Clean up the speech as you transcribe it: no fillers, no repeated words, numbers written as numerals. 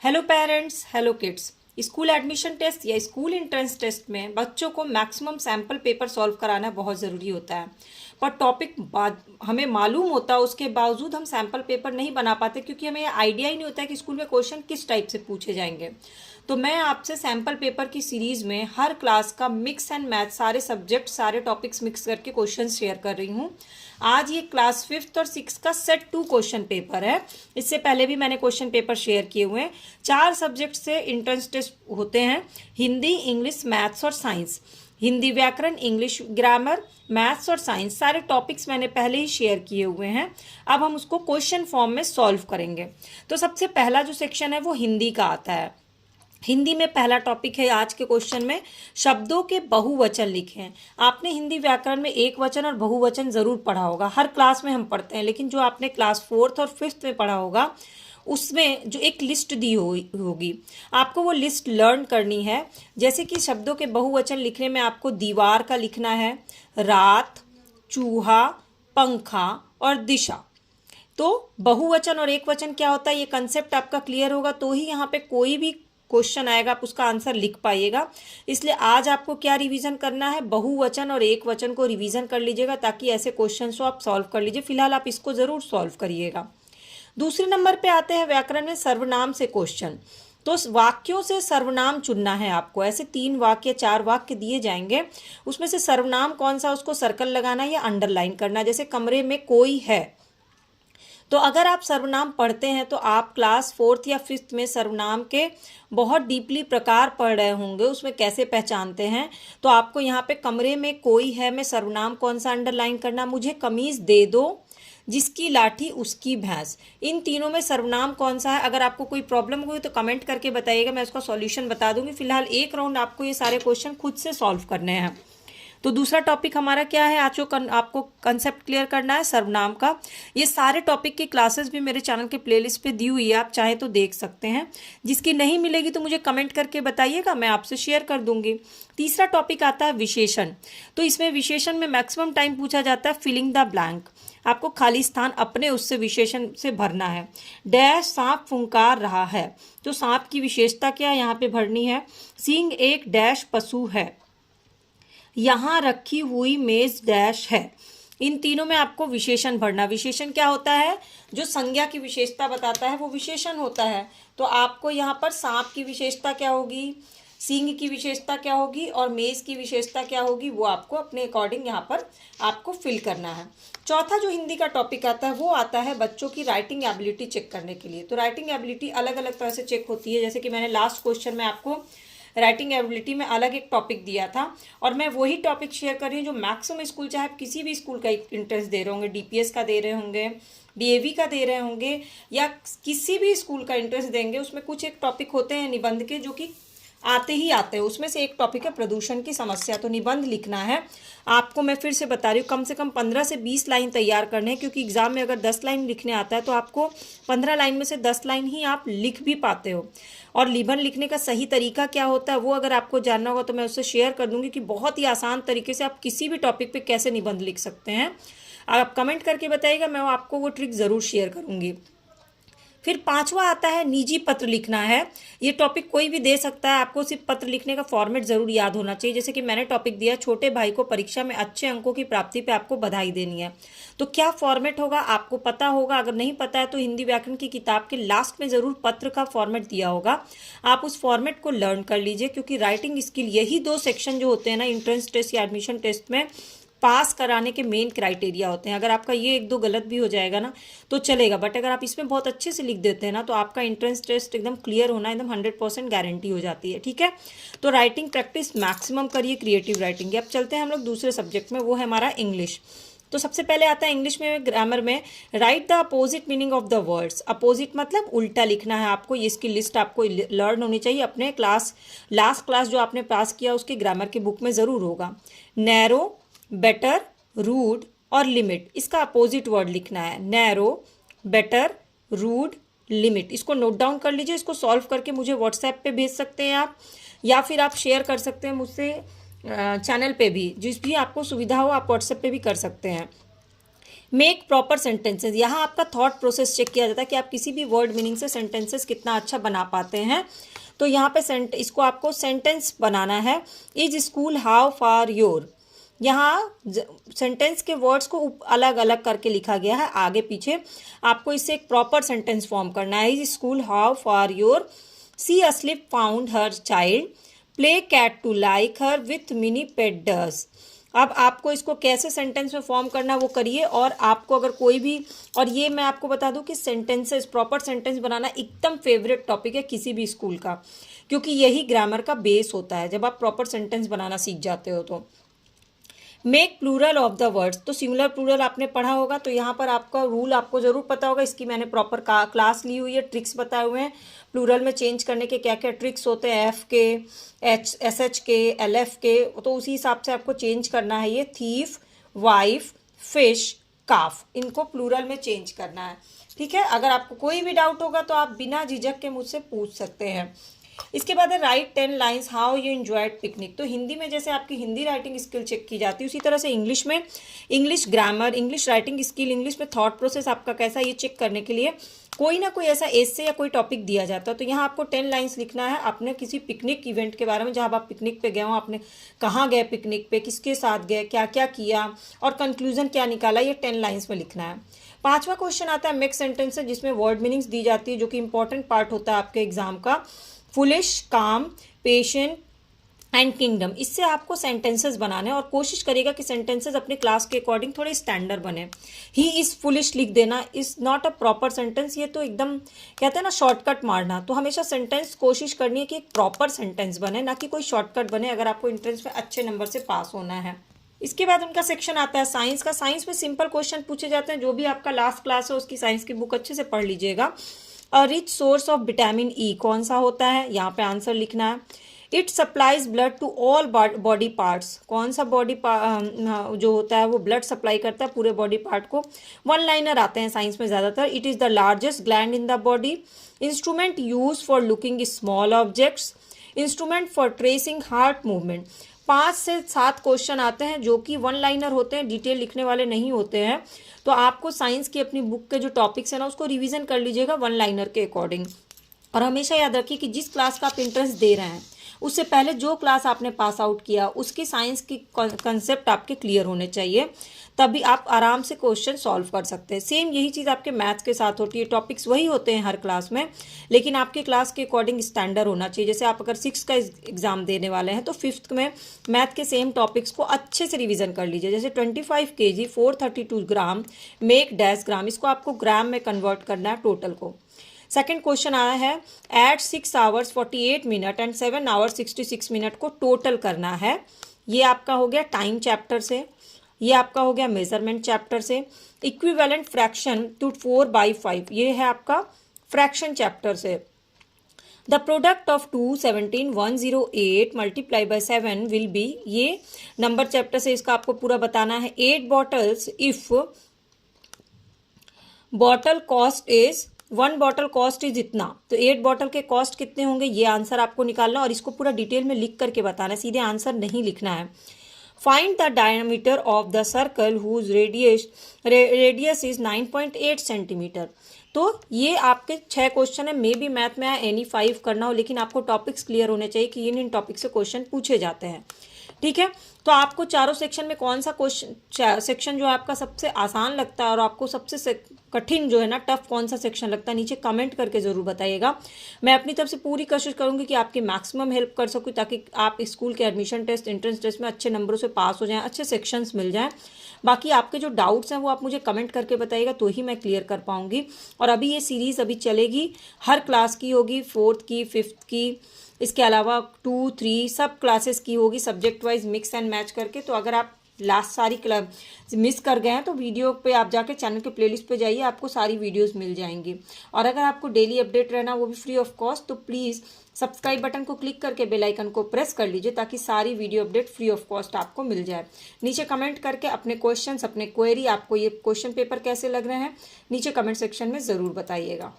Hello parents, hello kids. School admission test या school entrance test में बच्चों को मैक्सिमम सैम्पल पेपर सॉल्व कराना बहुत ज़रूरी होता है। पर टॉपिक हमें मालूम होता है, उसके बावजूद हम सैम्पल पेपर नहीं बना पाते क्योंकि हमें आइडिया ही नहीं होता है कि स्कूल में क्वेश्चन किस टाइप से पूछे जाएंगे। तो मैं आपसे सैम्पल पेपर की सीरीज़ में हर क्लास का मिक्स एंड मैथ, सारे सब्जेक्ट, सारे टॉपिक्स मिक्स करके क्वेश्चन शेयर कर रही हूँ। आज ये क्लास 5th और 6th का सेट 2 क्वेश्चन पेपर है। इससे पहले भी मैंने क्वेश्चन पेपर शेयर किए हुए हैं। 4 सब्जेक्ट से एंट्रेंस टेस्ट होते हैं: हिंदी, इंग्लिश, मैथ्स और साइंस। हिंदी व्याकरण, इंग्लिश ग्रामर, मैथ्स और साइंस, सारे टॉपिक्स मैंने पहले ही शेयर किए हुए हैं। अब हम उसको क्वेश्चन फॉर्म में सॉल्व करेंगे। तो सबसे पहला जो सेक्शन है वो हिंदी का आता है। हिंदी में पहला टॉपिक है आज के क्वेश्चन में, शब्दों के बहुवचन लिखें। आपने हिंदी व्याकरण में एक वचन और बहुवचन जरूर पढ़ा होगा, हर क्लास में हम पढ़ते हैं, लेकिन जो आपने क्लास 4th और 5th में पढ़ा होगा उसमें जो एक लिस्ट दी होगी, आपको वो लिस्ट लर्न करनी है। जैसे कि शब्दों के बहुवचन लिखने में आपको दीवार का लिखना है, रात, चूहा, पंखा और दिशा। तो बहुवचन और एक वचन क्या होता है, ये कंसेप्ट आपका क्लियर होगा तो ही यहाँ पे कोई भी क्वेश्चन आएगा आप उसका आंसर लिख पाइएगा। इसलिए आज आपको क्या रिवीजन करना है, बहुवचन और एक वचन को रिवीजन कर लीजिएगा ताकि ऐसे क्वेश्चन को आप सॉल्व कर लीजिए। फिलहाल आप इसको जरूर सॉल्व करिएगा। दूसरे नंबर पे आते हैं व्याकरण में सर्वनाम से क्वेश्चन। तो वाक्यों से सर्वनाम चुनना है आपको। ऐसे 3 वाक्य 4 वाक्य दिए जाएंगे, उसमें से सर्वनाम कौन सा उसको सर्कल लगाना या अंडरलाइन करना। जैसे कमरे में कोई है, तो अगर आप सर्वनाम पढ़ते हैं तो आप क्लास 4th या 5th में सर्वनाम के बहुत डीपली प्रकार पढ़ रहे होंगे, उसमें कैसे पहचानते हैं। तो आपको यहाँ पे कमरे में कोई है में सर्वनाम कौन सा अंडरलाइन करना, मुझे कमीज दे दो, जिसकी लाठी उसकी भैंस। इन तीनों में सर्वनाम कौन सा है। अगर आपको कोई प्रॉब्लम हुई तो कमेंट करके बताइएगा, मैं उसका सॉल्यूशन बता दूंगी। फिलहाल एक राउंड आपको ये सारे क्वेश्चन खुद से सॉल्व करने हैं। तो दूसरा टॉपिक हमारा क्या है, आज आपको कंसेप्ट क्लियर करना है सर्वनाम का। ये सारे टॉपिक की क्लासेस भी मेरे चैनल के प्लेलिस्ट पे दी हुई है, आप चाहे तो देख सकते हैं। जिसकी नहीं मिलेगी तो मुझे कमेंट करके बताइएगा, मैं आपसे शेयर कर दूंगी। तीसरा टॉपिक आता है विशेषण। तो इसमें विशेषण में मैक्सिमम टाइम पूछा जाता है फिलिंग द ब्लैंक। आपको खाली स्थान अपने उससे विशेषण से भरना है। डैश सांप फुंकार रहा है, तो सांप की विशेषता क्या यहाँ पे भरनी है। सींग एक डैश पशु है, यहाँ रखी हुई मेज डैश है। इन तीनों में आपको विशेषण भरना। विशेषण क्या होता है, जो संज्ञा की विशेषता बताता है वो विशेषण होता है। तो आपको यहाँ पर सांप की विशेषता क्या होगी, सींग की विशेषता क्या होगी और मेज की विशेषता क्या होगी, वो आपको अपने अकॉर्डिंग यहाँ पर आपको फिल करना है। चौथा जो हिंदी का टॉपिक आता है वो आता है बच्चों की राइटिंग एबिलिटी चेक करने के लिए। तो राइटिंग एबिलिटी अलग अलग तरह से चेक होती है। जैसे कि मैंने लास्ट क्वेश्चन में आपको राइटिंग एबिलिटी में अलग एक टॉपिक दिया था, और मैं वही टॉपिक शेयर कर रही हूँ जो मैक्सिमम स्कूल, चाहे आप किसी भी स्कूल का इंटरेस्ट दे रहे होंगे, डीपीएस का दे रहे होंगे, डीएवी का दे रहे होंगे, या किसी भी स्कूल का इंटरेस्ट देंगे, उसमें कुछ एक टॉपिक होते हैं निबंध के जो कि आते ही आते हैं। उसमें से एक टॉपिक है प्रदूषण की समस्या। तो निबंध लिखना है आपको, मैं फिर से बता रही हूँ, कम से कम 15 से 20 लाइन तैयार करने हैं, क्योंकि एग्जाम में अगर 10 लाइन लिखने आता है तो आपको 15 लाइन में से 10 लाइन ही आप लिख भी पाते हो। और निबंध लिखने का सही तरीका क्या होता है वो अगर आपको जानना होगा तो मैं उससे शेयर कर दूंगी कि बहुत ही आसान तरीके से आप किसी भी टॉपिक पे कैसे निबंध लिख सकते हैं। आप कमेंट करके बताइएगा, मैं आपको वो ट्रिक ज़रूर शेयर करूंगी। फिर 5वां आता है निजी पत्र लिखना है। ये टॉपिक कोई भी दे सकता है, आपको सिर्फ पत्र लिखने का फॉर्मेट जरूर याद होना चाहिए। जैसे कि मैंने टॉपिक दिया, छोटे भाई को परीक्षा में अच्छे अंकों की प्राप्ति पे आपको बधाई देनी है। तो क्या फॉर्मेट होगा आपको पता होगा, अगर नहीं पता है तो हिंदी व्याकरण की किताब के लास्ट में जरूर पत्र का फॉर्मेट दिया होगा, आप उस फॉर्मेट को लर्न कर लीजिए। क्योंकि राइटिंग स्किल, यही 2 सेक्शन जो होते हैं ना एंट्रेंस टेस्ट या एडमिशन टेस्ट में पास कराने के मेन क्राइटेरिया होते हैं। अगर आपका ये 1-2 गलत भी हो जाएगा ना तो चलेगा, बट अगर आप इसमें बहुत अच्छे से लिख देते हैं ना तो आपका एंट्रेंस टेस्ट एकदम क्लियर होना एकदम 100% गारंटी हो जाती है। ठीक है, तो राइटिंग प्रैक्टिस मैक्सिमम करिए, क्रिएटिव राइटिंग। अब चलते हैं हम लोग दूसरे सब्जेक्ट में, वो है हमारा इंग्लिश। तो सबसे पहले आता है इंग्लिश में ग्रामर में, right the opposite meaning of the words. Opposite मतलब उल्टा लिखना है आपको। ये इसकी लिस्ट आपको लर्न होनी चाहिए, अपने लास्ट क्लास जो आपने पास किया उसके ग्रामर की बुक में ज़रूर होगा। नैरो, बेटर, रूड और लिमिट, इसका अपोजिट वर्ड लिखना है। Narrow, better, rude, limit. इसको नोट डाउन कर लीजिए। इसको सॉल्व करके मुझे व्हाट्सएप पे भेज सकते हैं आप, या फिर आप शेयर कर सकते हैं मुझसे चैनल पे भी, जिस भी आपको सुविधा हो आप व्हाट्सएप पे भी कर सकते हैं। मेक प्रॉपर सेंटेंसेस, यहाँ आपका थॉट प्रोसेस चेक किया जाता है कि आप किसी भी वर्ड मीनिंग से सेंटेंसेस कितना अच्छा बना पाते हैं। तो यहाँ पे इसको आपको सेंटेंस बनाना है। Is school how far your, यहाँ सेंटेंस के वर्ड्स को अलग अलग करके लिखा गया है आगे पीछे। आपको इससे एक प्रॉपर सेंटेंस फॉर्म करना है। Is school how far your, see asleep found her child, play cat to like her with mini pet does. अब आपको इसको कैसे सेंटेंस में फॉर्म करना वो करिए। और आपको अगर कोई भी, और ये मैं आपको बता दूं कि सेंटेंसेस, प्रॉपर सेंटेंस बनाना एकदम फेवरेट टॉपिक है किसी भी स्कूल का, क्योंकि यही ग्रामर का बेस होता है जब आप प्रॉपर सेंटेंस बनाना सीख जाते हो। तो make plural of the words, तो सिंगुलर प्लूरल आपने पढ़ा होगा, तो यहाँ पर आपका रूल आपको जरूर पता होगा। इसकी मैंने प्रॉपर क्लास ली हुई है, ट्रिक्स बताए हुए हैं प्लूरल में चेंज करने के क्या क्या ट्रिक्स होते हैं, एफ के, एच के, LF के, तो उसी हिसाब से आपको चेंज करना है। ये थीफ, वाइफ, फिश, काफ, इनको प्लूरल में चेंज करना है। ठीक है, अगर आपको कोई भी डाउट होगा तो आप बिना झिझक के मुझसे पूछ सकते हैं। इसके बाद है right 10 lines how you enjoyed picnic. तो हिंदी में जैसे आपकी हिंदी राइटिंग स्किल चेक की जाती है, उसी तरह से इंग्लिश में English grammar, English writing skill, English में थॉट प्रोसेस आपका कैसा, ये चेक करने के लिए कोई ना कोई ऐसा एसे या कोई टॉपिक दिया जाता है। तो यहाँ आपको 10 लाइन्स लिखना है अपने किसी पिकनिक इवेंट के बारे में, जहाँ आप पिकनिक पे गए हो, आपने कहाँ गए पिकनिक पे, किसके साथ गए, क्या क्या किया और कंक्लूजन क्या निकाला, ये 10 लाइन्स में लिखना है। 5वां क्वेश्चन आता है मेक सेंटेंसेस, जिसमें वर्ड मीनिंग्स दी जाती है, जो कि इंपॉर्टेंट पार्ट होता है आपके एग्जाम का। फुलिश, काम, पेशेंट एंड किंगडम, इससे आपको सेंटेंसेस बनाने हैं और कोशिश करिएगा कि सेंटेंसेस अपने क्लास के अकॉर्डिंग थोड़े स्टैंडर्ड बने। ही इज फुलिश लिख देना is not a proper sentence, ये तो एकदम कहते हैं ना शॉर्टकट मारना। तो हमेशा सेंटेंस कोशिश करनी है कि एक प्रॉपर सेंटेंस बने, ना कि कोई शॉर्टकट बने, अगर आपको एंट्रेंस में अच्छे नंबर से पास होना है। इसके बाद उनका सेक्शन आता है साइंस का। साइंस में सिंपल क्वेश्चन पूछे जाते हैं। जो भी आपका लास्ट क्लास है उसकी साइंस की बुक अच्छे से पढ़ लीजिएगा। A rich source of vitamin E कौन सा होता है, यहाँ पे आंसर लिखना है। It supplies blood to all body parts, कौन सा बॉडी जो होता है वो ब्लड सप्लाई करता है पूरे बॉडी पार्ट को। 1 लाइनर आते हैं साइंस में ज़्यादातर। It is the largest gland in the body. Instrument use for looking small objects. Instrument for tracing heart movement. 5 से 7 क्वेश्चन आते हैं जो कि 1 लाइनर होते हैं, डिटेल लिखने वाले नहीं होते हैं। तो आपको साइंस की अपनी बुक के जो टॉपिक्स है ना उसको रिवीजन कर लीजिएगा 1 लाइनर के अकॉर्डिंग। और हमेशा याद रखिए कि जिस क्लास का आप इंटरेस्ट दे रहे हैं उससे पहले जो क्लास आपने पास आउट किया उसकी साइंस की कंसेप्ट आपके क्लियर होने चाहिए, तभी आप आराम से क्वेश्चन सॉल्व कर सकते हैं। सेम यही चीज़ आपके मैथ्स के साथ होती है। टॉपिक्स वही होते हैं हर क्लास में, लेकिन आपके क्लास के अकॉर्डिंग स्टैंडर्ड होना चाहिए। जैसे आप अगर 6 का एग्जाम देने वाले हैं तो 5th में मैथ के सेम टॉपिक्स को अच्छे से रिवीजन कर लीजिए। जैसे 25 kg 432 ग्राम मेक डैश ग्राम, इसको आपको ग्राम में कन्वर्ट करना है टोटल को। सेकेंड क्वेश्चन आया है at 6 hours 48 minutes and 7 hours 66 minutes को टोटल करना है। ये आपका हो गया टाइम चैप्टर से, ये आपका हो गया मेजरमेंट चैप्टर से। इक्विवेलेंट फ्रैक्शन टू 4/5, ये है आपका फ्रैक्शन चैप्टर से। The product of 2 17 108 multiply by 7 will be, ये नंबर चैप्टर से इसका आपको पूरा बताना है। 8 bottles if bottle cost is 1 bottle cost is इतना, तो 8 बॉटल के कॉस्ट कितने होंगे ये आंसर आपको निकालना और इसको पूरा डिटेल में लिख करके बताना है, सीधे आंसर नहीं लिखना है। Find the diameter of the circle whose radius is 9.8 centimetre. तो ये आपके 6 क्वेश्चन है। मे बी मैथ में एनी 5 करना हो, लेकिन आपको टॉपिक्स क्लियर होने चाहिए कि इन टॉपिक से क्वेश्चन पूछे जाते हैं। ठीक है, तो आपको चारों सेक्शन में कौन सा क्वेश्चन सेक्शन जो है आपका सबसे आसान लगता है और आपको सबसे कठिन जो है ना टफ कौन सा सेक्शन लगता है, नीचे कमेंट करके ज़रूर बताइएगा। मैं अपनी तरफ से पूरी कोशिश करूंगी कि आपकी मैक्सिमम हेल्प कर सकूँ, ताकि आप स्कूल के एडमिशन टेस्ट, एंट्रेंस टेस्ट में अच्छे नंबरों से पास हो जाएं, अच्छे सेक्शंस मिल जाएं। बाकी आपके जो डाउट्स हैं वो आप मुझे कमेंट करके बताइएगा, तो ही मैं क्लियर कर पाऊंगी। और अभी ये सीरीज़ अभी चलेगी, हर क्लास की होगी, 4th की, 5th की, इसके अलावा 2, 3 सब क्लासेस की होगी, subject wise mix and match करके। तो अगर आप लास्ट सारी क्लास मिस कर गए हैं तो वीडियो पे आप जाके चैनल के प्लेलिस्ट पे जाइए, आपको सारी वीडियोस मिल जाएंगी। और अगर आपको डेली अपडेट रहना वो भी फ्री ऑफ कॉस्ट, तो प्लीज़ सब्सक्राइब बटन को क्लिक करके बेल आइकन को प्रेस कर लीजिए, ताकि सारी video update free of cost आपको मिल जाए। नीचे कमेंट करके अपने क्वेश्चंस, अपने क्वेरी, आपको ये क्वेश्चन पेपर कैसे लग रहे हैं नीचे कमेंट सेक्शन में ज़रूर बताइएगा।